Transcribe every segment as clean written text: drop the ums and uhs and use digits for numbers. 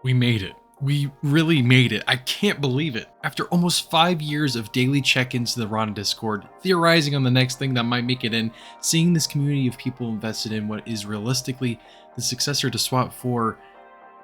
We made it. We really made it. I can't believe it. After almost 5 years of daily check-ins to the Taronne Discord, theorizing on the next thing that might make it in, seeing this community of people invested in what is realistically the successor to SWAT 4,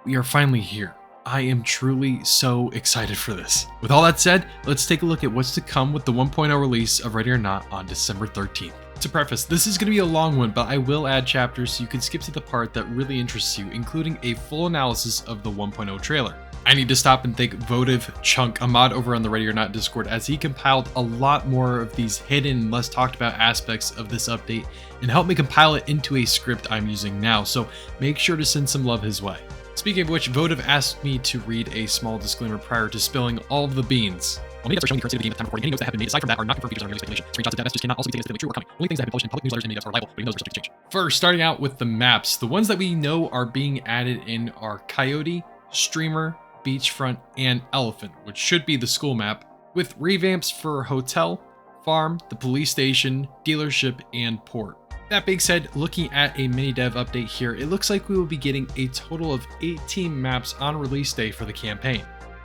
we are finally here. I am truly so excited for this. With all that said, let's take a look at what's to come with the 1.0 release of Ready or Not on December 13th. To preface, this is going to be a long one, but I will add chapters so you can skip to the part that really interests you, including a full analysis of the 1.0 trailer. I need to stop and thank Votive Chunk, a mod over on the Ready or Not Discord, as he compiled a lot more of these hidden, less talked about aspects of this update and helped me compile it into a script I'm using now, so make sure to send some love his way. Speaking of which, Votive asked me to read a small disclaimer prior to spilling all of the beans. While many devs are showing the current state of the game at the time of recording, any notes that have been made aside from that are not confirmed features, are merely speculation. Screenshots of devs just cannot also be taken as true or coming. Only things that have been published in public newsletters and many devs are liable, but even those are subject to change. First, starting out with the maps, the ones that we know are being added in are Coyote, Streamer, Beachfront, and Elephant, which should be the school map, with revamps for Hotel, Farm, the police station, dealership, and port. That being said, looking at a mini dev update here, it looks like we will be getting a total of 18 maps on release day for the campaign.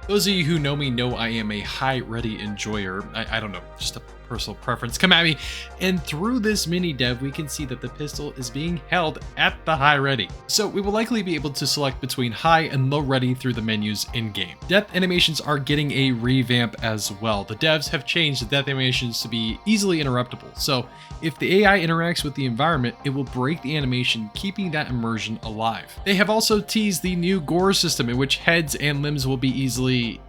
Those of you who know me know I am a high ready enjoyer. I don't know, just a personal preference, come at me. And through this mini dev, we can see that the pistol is being held at the high ready. So we will likely be able to select between high and low ready through the menus in game. Death animations are getting a revamp as well. The devs have changed the death animations to be easily interruptible. So if the AI interacts with the environment, it will break the animation, keeping that immersion alive. They have also teased the new gore system in which heads and limbs will be easily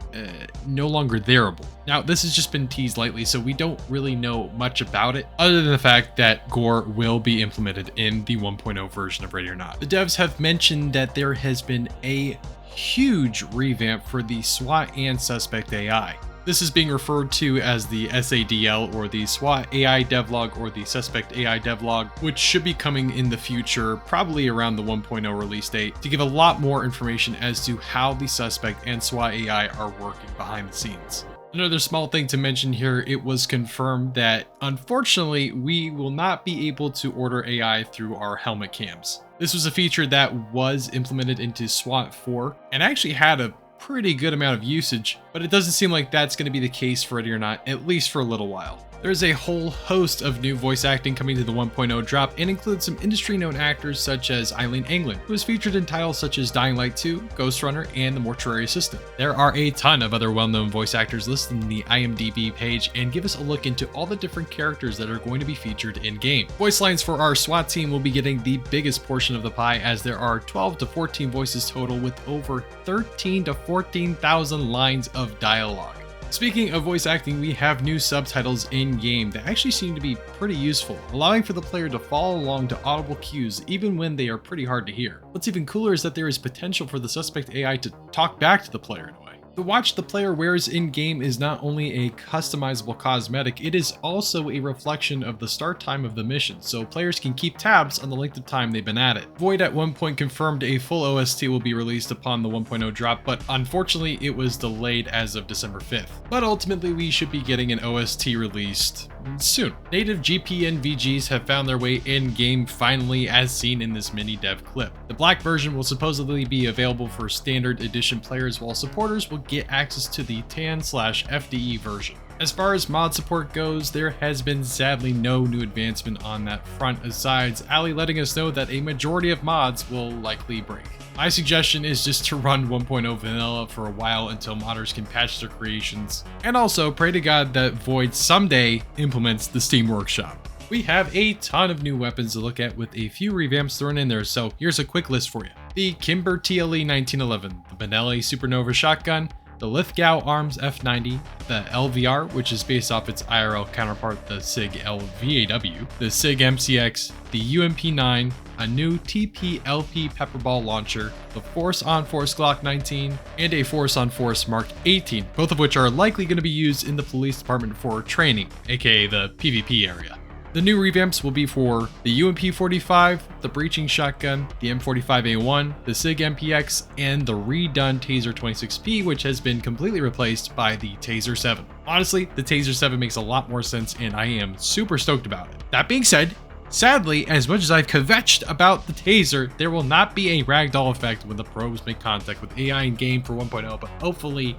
no longer thereable. Now, this has just been teased lightly, so we don't really know much about it, other than the fact that gore will be implemented in the 1.0 version of Ready or Not. The devs have mentioned that there has been a huge revamp for the SWAT and Suspect AI. This is being referred to as the SADL, or the SWAT AI devlog, or the Suspect AI devlog, which should be coming in the future, probably around the 1.0 release date, to give a lot more information as to how the Suspect and SWAT AI are working behind the scenes. Another small thing to mention here, it was confirmed that unfortunately we will not be able to order AI through our helmet cams. This was a feature that was implemented into SWAT 4 and actually had a pretty good amount of usage, but it doesn't seem like that's going to be the case for Ready or Not, at least for a little while. There's a whole host of new voice acting coming to the 1.0 drop, and includes some industry-known actors such as Eileen Anglin, who is featured in titles such as Dying Light 2, Ghost Runner, and The Mortuary Assistant. There are a ton of other well-known voice actors listed in the IMDb page, and give us a look into all the different characters that are going to be featured in-game. Voice lines for our SWAT team will be getting the biggest portion of the pie, as there are 12 to 14 voices total, with over 13 to 14,000 lines of dialogue. Speaking of voice acting, we have new subtitles in-game that actually seem to be pretty useful, allowing for the player to follow along to audible cues even when they are pretty hard to hear. What's even cooler is that there is potential for the Suspect AI to talk back to the player in a way. The watch the player wears in-game is not only a customizable cosmetic, it is also a reflection of the start time of the mission, so players can keep tabs on the length of time they've been at it. Void at one point confirmed a full OST will be released upon the 1.0 drop, but unfortunately it was delayed as of December 5th. But ultimately we should be getting an OST released soon. Native GPNVGs have found their way in-game finally, as seen in this mini dev clip. The black version will supposedly be available for standard edition players, while supporters will get access to the tan/FDE version. As far as mod support goes, there has been sadly no new advancement on that front, asides Ali letting us know that a majority of mods will likely break. My suggestion is just to run 1.0 vanilla for a while until modders can patch their creations, and also pray to God that Void someday implements the Steam Workshop. We have a ton of new weapons to look at, with a few revamps thrown in there, so here's a quick list for you. The Kimber TLE 1911, the Benelli Supernova Shotgun, the Lithgow Arms F90, the LVR, which is based off its IRL counterpart, the SIG LVAW, the SIG MCX, the UMP9, a new TP-LP Pepperball launcher, the Force on Force Glock 19, and a Force on Force Mark 18, both of which are likely going to be used in the police department for training, aka the PvP area. The new revamps will be for the UMP45, the Breaching Shotgun, the M45A1, the SIG MPX, and the redone Taser 26P, which has been completely replaced by the Taser 7. Honestly, the Taser 7 makes a lot more sense, and I am super stoked about it. That being said, Sadly, as much as I've kvetched about the taser, there will not be a ragdoll effect when the probes make contact with AI in game for 1.0, but hopefully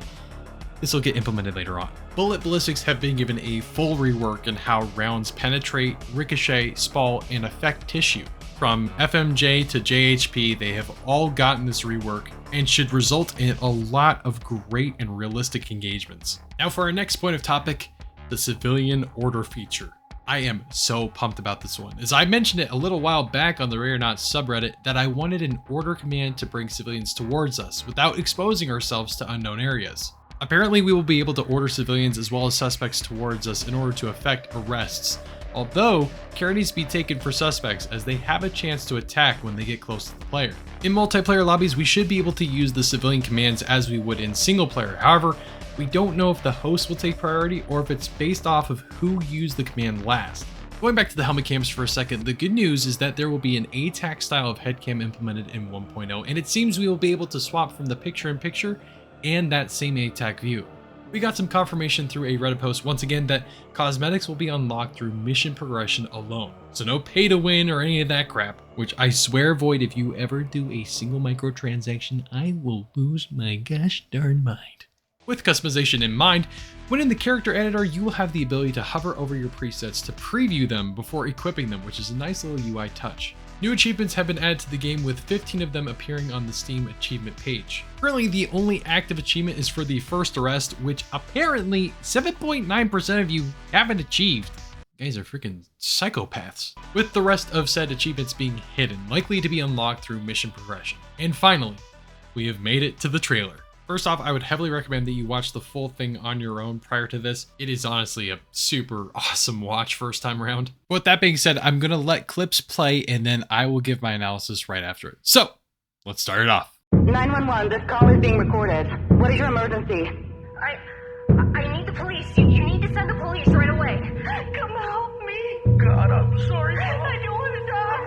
this will get implemented later on. Bullet ballistics have been given a full rework in how rounds penetrate, ricochet, spall, and affect tissue. From FMJ to JHP, they have all gotten this rework and should result in a lot of great and realistic engagements. Now for our next point of topic, the civilian order feature. I am so pumped about this one, as I mentioned it a little while back on the Rare Not subreddit that I wanted an order command to bring civilians towards us without exposing ourselves to unknown areas. Apparently we will be able to order civilians as well as suspects towards us in order to effect arrests, although care needs to be taken for suspects as they have a chance to attack when they get close to the player. In multiplayer lobbies, we should be able to use the civilian commands as we would in single player. However, we don't know if the host will take priority or if it's based off of who used the command last. Going back to the helmet cams for a second, the good news is that there will be an ATAK style of head cam implemented in 1.0, and it seems we will be able to swap from the picture-in-picture and that same ATAK view. We got some confirmation through a Reddit post once again that cosmetics will be unlocked through mission progression alone. So no pay to win or any of that crap, which I swear Void, if you ever do a single microtransaction, I will lose my gosh darn mind. With customization in mind, when in the character editor, you will have the ability to hover over your presets to preview them before equipping them, which is a nice little UI touch. New achievements have been added to the game, with 15 of them appearing on the Steam achievement page. Currently, the only active achievement is for the first arrest, which apparently 7.9% of you haven't achieved. You guys are freaking psychopaths. With the rest of said achievements being hidden, likely to be unlocked through mission progression. And finally, we have made it to the trailer. First off, I would heavily recommend that you watch the full thing on your own prior to this. It is honestly a super awesome watch first time around. With that being said, I'm gonna let clips play and then I will give my analysis right after it. So, let's start it off. 911, this call is being recorded. What is your emergency? I need the police. You need to send the police right away. Come help me. God, I'm sorry. I don't want to die.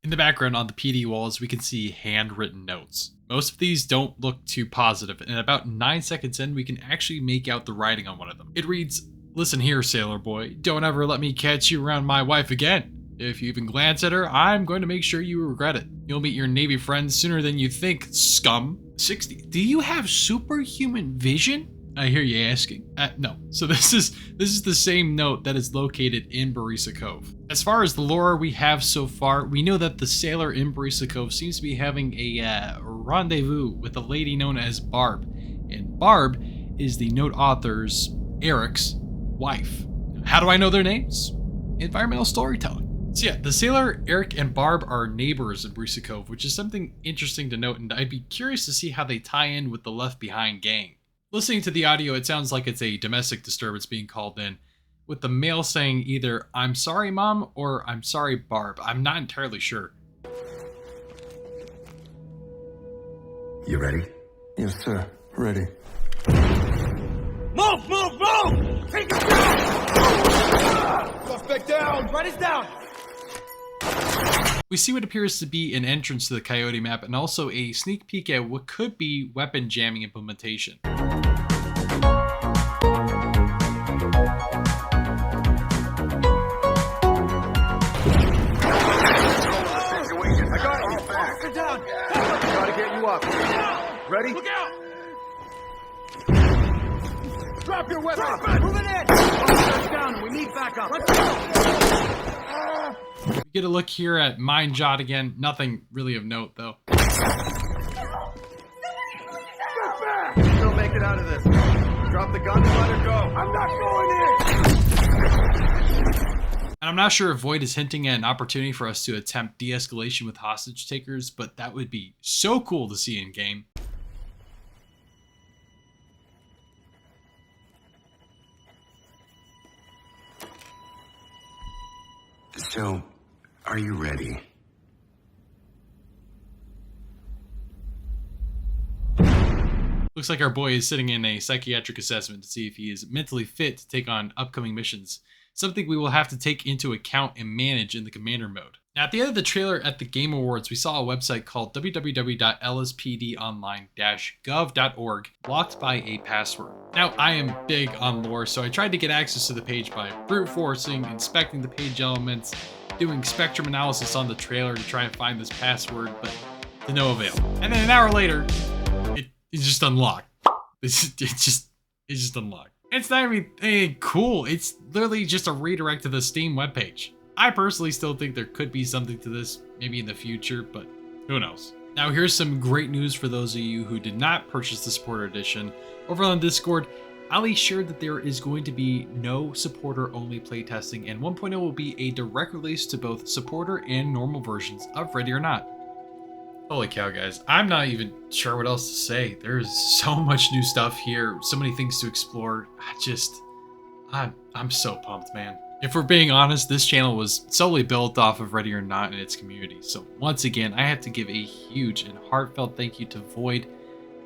In the background on the PD walls, we can see handwritten notes. Most of these don't look too positive, and about 9 seconds in, we can actually make out the writing on one of them. It reads, "Listen here, sailor boy, don't ever let me catch you around my wife again. If you even glance at her, I'm going to make sure you regret it. You'll meet your Navy friends sooner than you think, scum." 60. Do you have superhuman vision? I hear you asking. No. So this is the same note that is located in Barisa Cove. As far as the lore we have so far, we know that the sailor in Barisa Cove seems to be having a rendezvous with a lady known as Barb. And Barb is the note author's, Eric's, wife. How do I know their names? Environmental storytelling. So yeah, the sailor, Eric, and Barb are neighbors in Barisa Cove, which is something interesting to note, and I'd be curious to see how they tie in with the Left Behind gang. Listening to the audio, it sounds like it's a domestic disturbance being called in, with the male saying either "I'm sorry, Mom" or "I'm sorry, Barb." I'm not entirely sure. You ready? Yes, sir. Ready. Move! Move! Move! Take it down! Suspect down! Right is down! We see what appears to be an entrance to the Coyote map and also a sneak peek at what could be weapon jamming implementation. I got it! Get down! Gotta get you up. Ready? Look out! Drop your weapon! Drop it! Move it in! Down and we need backup. Let's go! We get a look here at Mine Jot again. Nothing really of note though. Still make it out of this. Drop the gun and let her go. I'm not going in! And I'm not sure if Void is hinting at an opportunity for us to attempt de-escalation with hostage takers, but that would be so cool to see in game. So, are you ready? Looks like our boy is sitting in a psychiatric assessment to see if he is mentally fit to take on upcoming missions, something we will have to take into account and manage in the commander mode. Now, at the end of the trailer at the Game Awards, we saw a website called www.lspdonline-gov.org blocked by a password. Now, I am big on lore, so I tried to get access to the page by brute forcing, inspecting the page elements, doing spectrum analysis on the trailer to try and find this password, but to no avail. And then an hour later, it's just unlocked. It's just unlocked. It's not even anything cool. It's literally just a redirect to the Steam webpage. I personally still think there could be something to this, maybe in the future, but who knows. Now here's some great news for those of you who did not purchase the Supporter Edition. Over on Discord, Ali shared that there is going to be no supporter-only playtesting, and 1.0 will be a direct release to both supporter and normal versions of Ready or Not. Holy cow, guys. I'm not even sure what else to say. There's so much new stuff here, so many things to explore. I'm so pumped, man. If we're being honest, this channel was solely built off of Ready or Not and its community. So once again, I have to give a huge and heartfelt thank you to Void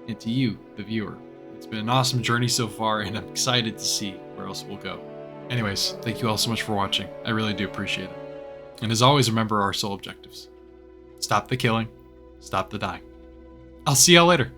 and to you, the viewer. It's been an awesome journey so far, and I'm excited to see where else we'll go. Anyways, thank you all so much for watching. I really do appreciate it. And as always, remember our sole objectives. Stop the killing, stop the dying. I'll see y'all later.